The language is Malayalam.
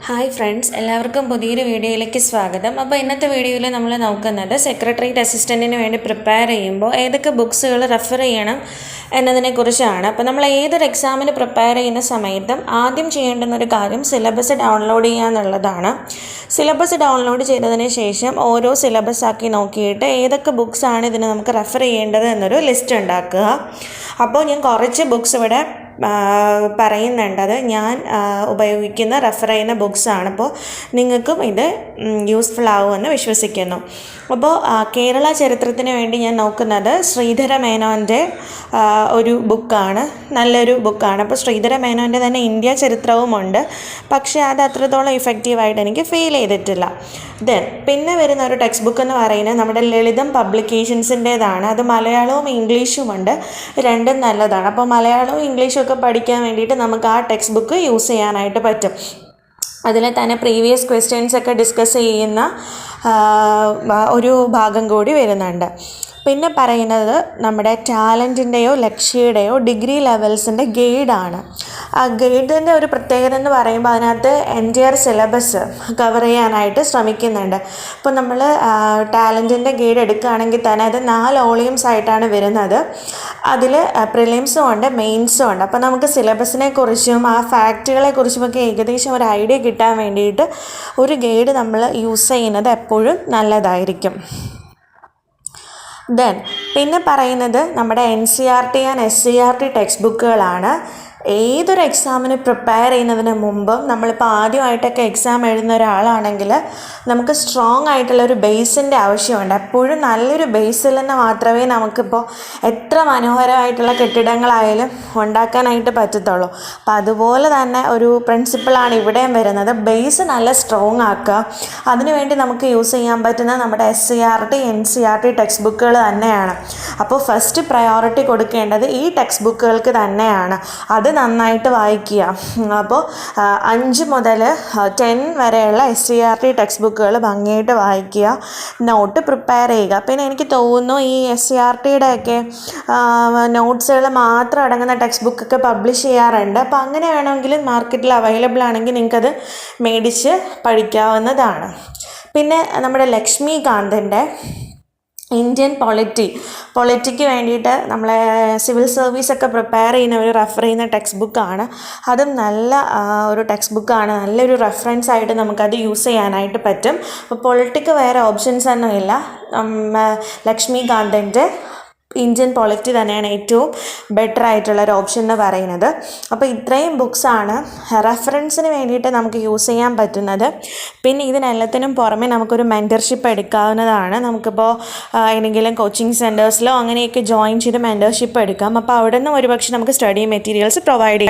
ഹായ് ഫ്രണ്ട്സ്, എല്ലാവർക്കും പുതിയൊരു വീഡിയോയിലേക്ക് സ്വാഗതം. അപ്പോൾ ഇന്നത്തെ വീഡിയോയിൽ നമ്മൾ നോക്കുന്നത് സെക്രട്ടേറിയറ്റ് അസിസ്റ്റൻറ്റിന് വേണ്ടി പ്രിപ്പയർ ചെയ്യുമ്പോൾ ഏതൊക്കെ ബുക്സുകൾ റെഫർ ചെയ്യണം എന്നതിനെക്കുറിച്ചാണ്. അപ്പോൾ നമ്മൾ ഏതൊരു എക്സാമിന് പ്രിപ്പയർ ചെയ്യുന്ന സമയത്തും ആദ്യം ചെയ്യേണ്ടുന്ന ഒരു കാര്യം സിലബസ് ഡൗൺലോഡ് ചെയ്യുക എന്നുള്ളതാണ്. സിലബസ് ഡൗൺലോഡ് ചെയ്തതിന് ശേഷം ഓരോ സിലബസ് ആക്കി നോക്കിയിട്ട് ഏതൊക്കെ ബുക്സാണ് ഇതിന് നമുക്ക് റെഫർ ചെയ്യേണ്ടത് എന്നൊരു ലിസ്റ്റ് ഉണ്ടാക്കുക. അപ്പോൾ ഞാൻ കുറച്ച് ബുക്സ് ഇവിടെ പറയുന്നുണ്ട്. അത് ഞാൻ ഉപയോഗിക്കുന്ന റെഫർ ചെയ്യുന്ന ബുക്സാണ്. അപ്പോൾ നിങ്ങൾക്കും ഇത് യൂസ്ഫുൾ ആവുമെന്ന് വിശ്വസിക്കുന്നു. അപ്പോൾ കേരള ചരിത്രത്തിന് വേണ്ടി ഞാൻ നോക്കുന്നത് ശ്രീധര മേനോൻ്റെ ഒരു ബുക്കാണ്. നല്ലൊരു ബുക്കാണ്. അപ്പോൾ ശ്രീധര മേനോൻ്റെ തന്നെ ഇന്ത്യ ചരിത്രവുമുണ്ട്, പക്ഷേ അത് അത്രത്തോളം ഇഫക്റ്റീവായിട്ട് എനിക്ക് ഫീൽ ചെയ്തിട്ടില്ല. പിന്നെ വരുന്ന ഒരു ടെക്സ്റ്റ് ബുക്ക് എന്ന് പറയുന്നത് നമ്മുടെ ലളിതം പബ്ലിക്കേഷൻസിൻ്റേതാണ്. അത് മലയാളവും ഇംഗ്ലീഷുമുണ്ട്, രണ്ടും നല്ലതാണ്. അപ്പോൾ മലയാളവും ഇംഗ്ലീഷും ഒക്കെ പഠിക്കാൻ വേണ്ടിയിട്ട് നമുക്ക് ആ ടെക്സ്റ്റ് ബുക്ക് യൂസ് ചെയ്യാനായിട്ട് പറ്റും. അതിൽ തന്നെ പ്രീവിയസ് ക്വസ്റ്റ്യൻസ് ഒക്കെ ഡിസ്കസ് ചെയ്യുന്ന ഒരു ഭാഗം കൂടി വരുന്നുണ്ട്. പിന്നെ പറയുന്നത് നമ്മുടെ ടാലൻറ്റിൻ്റെയോ ലക്ഷ്യയുടെയോ ഡിഗ്രി ലെവൽസിൻ്റെ ഗൈഡാണ്. ആ ഗൈഡിൻ്റെ ഒരു പ്രത്യേകത എന്ന് പറയുമ്പോൾ അതിനകത്ത് എൻറ്റയർ സിലബസ് കവർ ചെയ്യാനായിട്ട് ശ്രമിക്കുന്നുണ്ട്. ഇപ്പോൾ നമ്മൾ ടാലൻറ്റിൻ്റെ ഗൈഡ് എടുക്കുകയാണെങ്കിൽ തന്നെ അത് 4 വോളിയൂംസ് ആയിട്ടാണ് വരുന്നത്. അതിൽ പ്രിലിംസും ഉണ്ട്, മെയിൻസും ഉണ്ട്. അപ്പോൾ നമുക്ക് സിലബസിനെ കുറിച്ചും ആ ഫാക്റ്റുകളെ കുറിച്ചുമൊക്കെ ഏകദേശം ഒരു ഐഡിയ കിട്ടാൻ വേണ്ടിയിട്ട് ഒരു ഗൈഡ് നമ്മൾ യൂസ് ചെയ്യുന്നത് എപ്പോഴും നല്ലതായിരിക്കും. പിന്നെ പറയുന്നത് നമ്മുടെ NCERT ആൻഡ് SCERT ടെക്സ്റ്റ് ബുക്കുകളാണ്. ഏതൊരു എക്സാമിന് പ്രിപ്പയർ ചെയ്യുന്നതിന് മുമ്പും നമ്മളിപ്പോൾ ആദ്യമായിട്ടൊക്കെ എക്സാം എഴുതുന്ന ഒരാളാണെങ്കിൽ നമുക്ക് സ്ട്രോങ് ആയിട്ടുള്ളൊരു ബേസിൻ്റെ ആവശ്യമുണ്ട്. എപ്പോഴും നല്ലൊരു ബേസിൽ നിന്ന് മാത്രമേ നമുക്കിപ്പോൾ എത്ര മനോഹരമായിട്ടുള്ള കെട്ടിടങ്ങളായാലും ഉണ്ടാക്കാനായിട്ട് പറ്റത്തുള്ളൂ. അപ്പോൾ അതുപോലെ തന്നെ ഒരു പ്രിൻസിപ്പിളാണ് ഇവിടെയും വരുന്നത്. ബേസ് നല്ല സ്ട്രോങ് ആക്കുക. അതിനുവേണ്ടി നമുക്ക് യൂസ് ചെയ്യാൻ പറ്റുന്ന നമ്മുടെ SCERT NCERT ടെക്സ്റ്റ് ബുക്കുകൾ തന്നെയാണ്. അപ്പോൾ ഫസ്റ്റ് പ്രയോറിറ്റി കൊടുക്കേണ്ടത് ഈ ടെക്സ്റ്റ് ബുക്കുകൾക്ക് തന്നെയാണ്. അത് നന്നായിട്ട് വായിക്കുക. അപ്പോൾ 5 മുതൽ 10 വരെയുള്ള SCERT ടെക്സ്റ്റ് ബുക്കുകൾ ഭംഗിയായിട്ട് വായിക്കുക, നോട്ട് പ്രിപ്പയർ ചെയ്യുക. പിന്നെ എനിക്ക് തോന്നുന്നു ഈ SCERTയുടെയൊക്കെ നോട്ട്സുകൾ മാത്രം അടങ്ങുന്ന ടെക്സ്റ്റ് ബുക്കൊക്കെ പബ്ലിഷ് ചെയ്യാറുണ്ട്. അപ്പോൾ അങ്ങനെ വേണമെങ്കിൽ മാർക്കറ്റിൽ അവൈലബിൾ ആണെങ്കിൽ നിങ്ങൾക്കത് മേടിച്ച് പഠിക്കാവുന്നതാണ്. പിന്നെ നമ്മുടെ ലക്ഷ്മികാന്തിൻ്റെ ഇന്ത്യൻ പൊളിറ്റിക്ക് വേണ്ടിയിട്ട് നമ്മളെ സിവിൽ സർവീസൊക്കെ പ്രിപ്പയർ ചെയ്യുന്നവർ റെഫർ ചെയ്യുന്ന ടെക്സ്റ്റ് ബുക്കാണ്. അതും നല്ല ഒരു ടെക്സ്റ്റ് ബുക്കാണ്. നല്ലൊരു റെഫറൻസ് ആയിട്ട് നമുക്കത് യൂസ് ചെയ്യാനായിട്ട് പറ്റും. അപ്പോൾ പൊളിറ്റിക്ക് വേറെ ഓപ്ഷൻസ് ഒന്നുമില്ല. ലക്ഷ്മികാന്തിൻ്റെ ഇന്ത്യൻ പൊളിറ്റി തന്നെയാണ് ഏറ്റവും ബെറ്റർ ആയിട്ടുള്ളൊരു ഓപ്ഷൻ എന്ന് പറയുന്നത്. അപ്പോൾ ഇത്രയും ബുക്സാണ് റെഫറൻസിന് വേണ്ടിയിട്ട് നമുക്ക് യൂസ് ചെയ്യാൻ പറ്റുന്നത്. പിന്നെ ഇതിനെല്ലാത്തിനും പുറമെ നമുക്കൊരു മെൻറ്റർഷിപ്പ് എടുക്കാവുന്നതാണ്. നമുക്കിപ്പോൾ ഏതെങ്കിലും കോച്ചിങ് സെൻറ്റേഴ്സിലോ അങ്ങനെയൊക്കെ ജോയിൻ ചെയ്ത് മെൻറ്റർഷിപ്പ് എടുക്കാം. അപ്പോൾ അവിടെ നിന്നും ഒരുപക്ഷെ നമുക്ക് സ്റ്റഡി മെറ്റീരിയൽസ് പ്രൊവൈഡ് ചെയ്യാം.